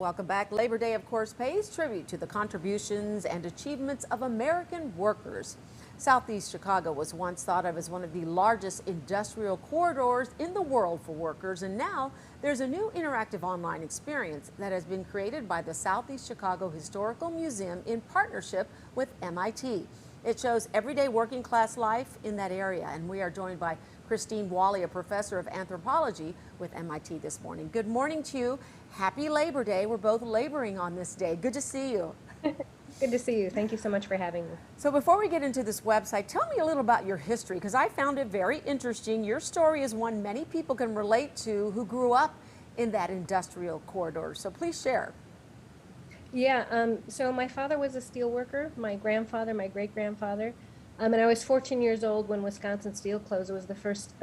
Welcome back. Labor Day, of course, pays tribute to the contributions and achievements of American workers. Southeast Chicago was once thought of as one of the largest industrial corridors in the world for workers, and now there's a new interactive online experience that has been created by the Southeast Chicago Historical Museum in partnership with MIT. It shows everyday working class life in that area, and we are joined by Christine Wally, a professor of anthropology with MIT this morning. Good morning to you. Happy Labor Day. We're both laboring on this day. Good to see you. Good to see you. Thank you so much for having me. So before we get into this website, tell me a little about your history, because I found it very interesting. Your story is one many people can relate to who grew up in that industrial corridor. So please share. So my father was a steel worker, my grandfather, my great-grandfather, and I was 14 years old when Wisconsin Steel closed. It was the first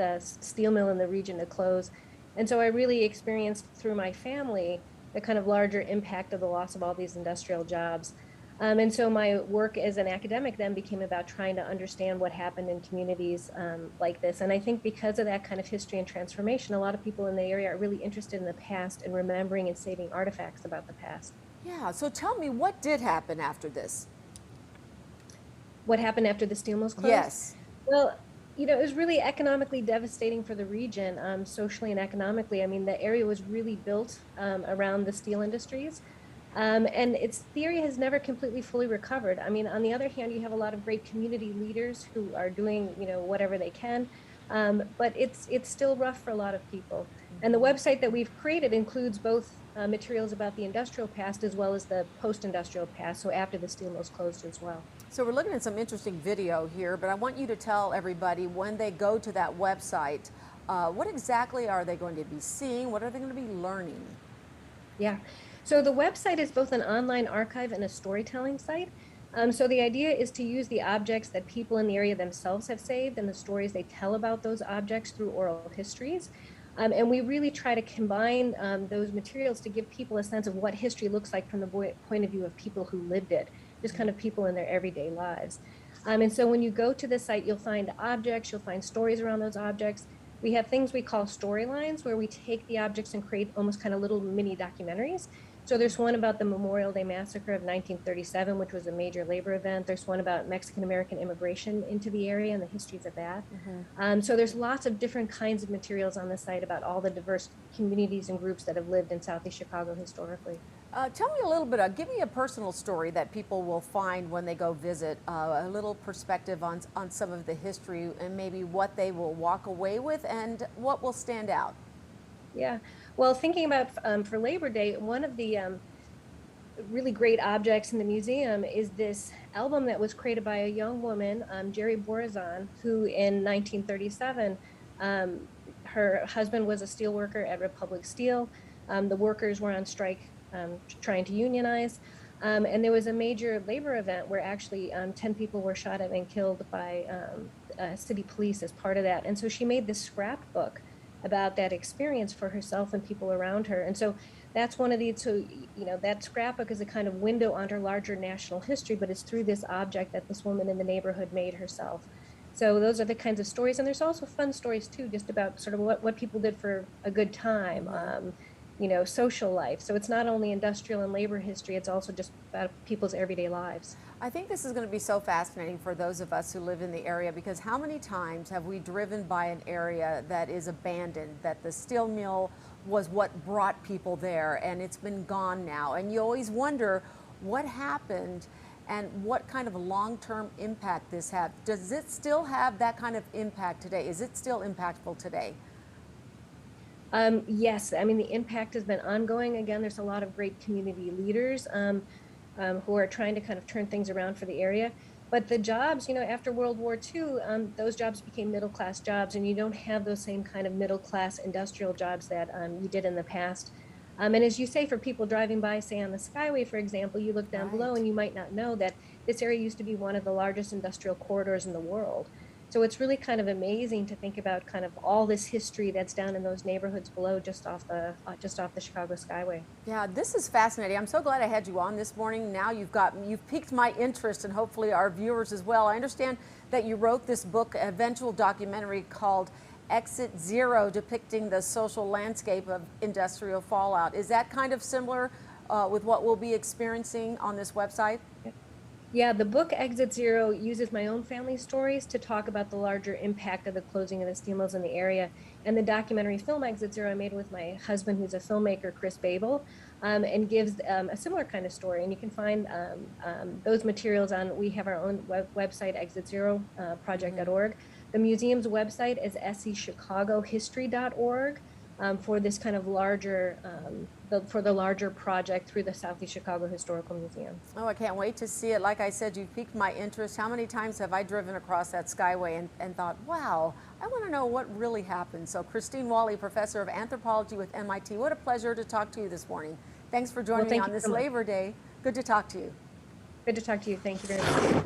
steel mill in the region to close. And so I really experienced through my family the kind of larger impact of the loss of all these industrial jobs. And so my work as an academic then became about trying to understand what happened in communities like this. And I think because of that kind of history and transformation, a lot of people in the area are really interested in the past and remembering and saving artifacts about the past. Yeah, so tell me, what did happen after this? What happened after the steel mills closed? Yes. Well, it was really economically devastating for the region, socially and economically. I mean, the area was really built around the steel industries. And its theory has never completely fully recovered. I mean, on the other hand, you have a lot of great community leaders who are doing, whatever they can. But it's still rough for a lot of people. And the website that we've created includes both materials about the industrial past as well as the post-industrial past, so after the steel mills closed as well. So we're looking at some interesting video here, but I want you to tell everybody when they go to that website, what exactly are they going to be seeing? What are they going to be learning? Yeah. So the website is both an online archive and a storytelling site. So the idea is to use the objects that people in the area themselves have saved and the stories they tell about those objects through oral histories. And we really try to combine those materials to give people a sense of what history looks like from the point of view of people who lived it, just kind of people in their everyday lives. And so when you go to the site, you'll find objects, you'll find stories around those objects. We have things we call storylines where we take the objects and create almost kind of little mini documentaries. So there's one about the Memorial Day Massacre of 1937, which was a major labor event. There's one about Mexican-American immigration into the area and the histories of that. So there's lots of different kinds of materials on the site about all the diverse communities and groups that have lived in Southeast Chicago historically. Tell me a little bit, give me a personal story that people will find when they go visit, a little perspective on some of the history and maybe what they will walk away with and what will stand out. Yeah, well, thinking about for Labor Day, one of the really great objects in the museum is this album that was created by a young woman, Jerry Borazan, who in 1937, her husband was a steel worker at Republic Steel. The workers were on strike trying to unionize. And there was a major labor event where actually 10 people were shot at and killed by city police as part of that. And so she made this scrapbook about that experience for herself and people around her. And so that's one of the, that scrapbook is a kind of window onto larger national history, but it's through this object that this woman in the neighborhood made herself. So those are the kinds of stories. And there's also fun stories too, just about sort of what people did for a good time, social life. So it's not only industrial and labor history, it's also just about people's everyday lives. I think this is going to be so fascinating for those of us who live in the area, because how many times have we driven by an area that is abandoned, that the steel mill was what brought people there and it's been gone now, and you always wonder what happened and what kind of long-term impact this had. Does it still have that kind of impact today? Is it still impactful today? Yes, I mean, the impact has been ongoing. Again, there's a lot of great community leaders who are trying to kind of turn things around for the area. But the jobs, after World War II, those jobs became middle-class jobs, and you don't have those same kind of middle-class industrial jobs that you did in the past. And as you say, for people driving by, say on the Skyway, for example, you look down below and you might not know that this area used to be one of the largest industrial corridors in the world. So it's really kind of amazing to think about kind of all this history that's down in those neighborhoods below, just off the Chicago Skyway. Yeah, this is fascinating. I'm so glad I had you on this morning. Now you've piqued my interest, and hopefully our viewers as well. I understand that you wrote this book, eventual documentary called Exit Zero, depicting the social landscape of industrial fallout. Is that kind of similar with what we'll be experiencing on this website? Yeah, the book Exit Zero uses my own family stories to talk about the larger impact of the closing of the steel mills in the area. And the documentary film Exit Zero I made with my husband, who's a filmmaker, Chris Babel, and gives a similar kind of story. And you can find those materials on, we have our own website, exitzeroproject.org. The museum's website is sechicagohistory.org. For this kind of larger, for the larger project through the Southeast Chicago Historical Museum. Oh, I can't wait to see it. Like I said, you've piqued my interest. How many times have I driven across that skyway and thought, wow, I want to know what really happened. So Christine Walley, professor of anthropology with MIT, what a pleasure to talk to you this morning. Thanks for joining me on this Labor Day. Good to talk to you. Good to talk to you. Thank you very much.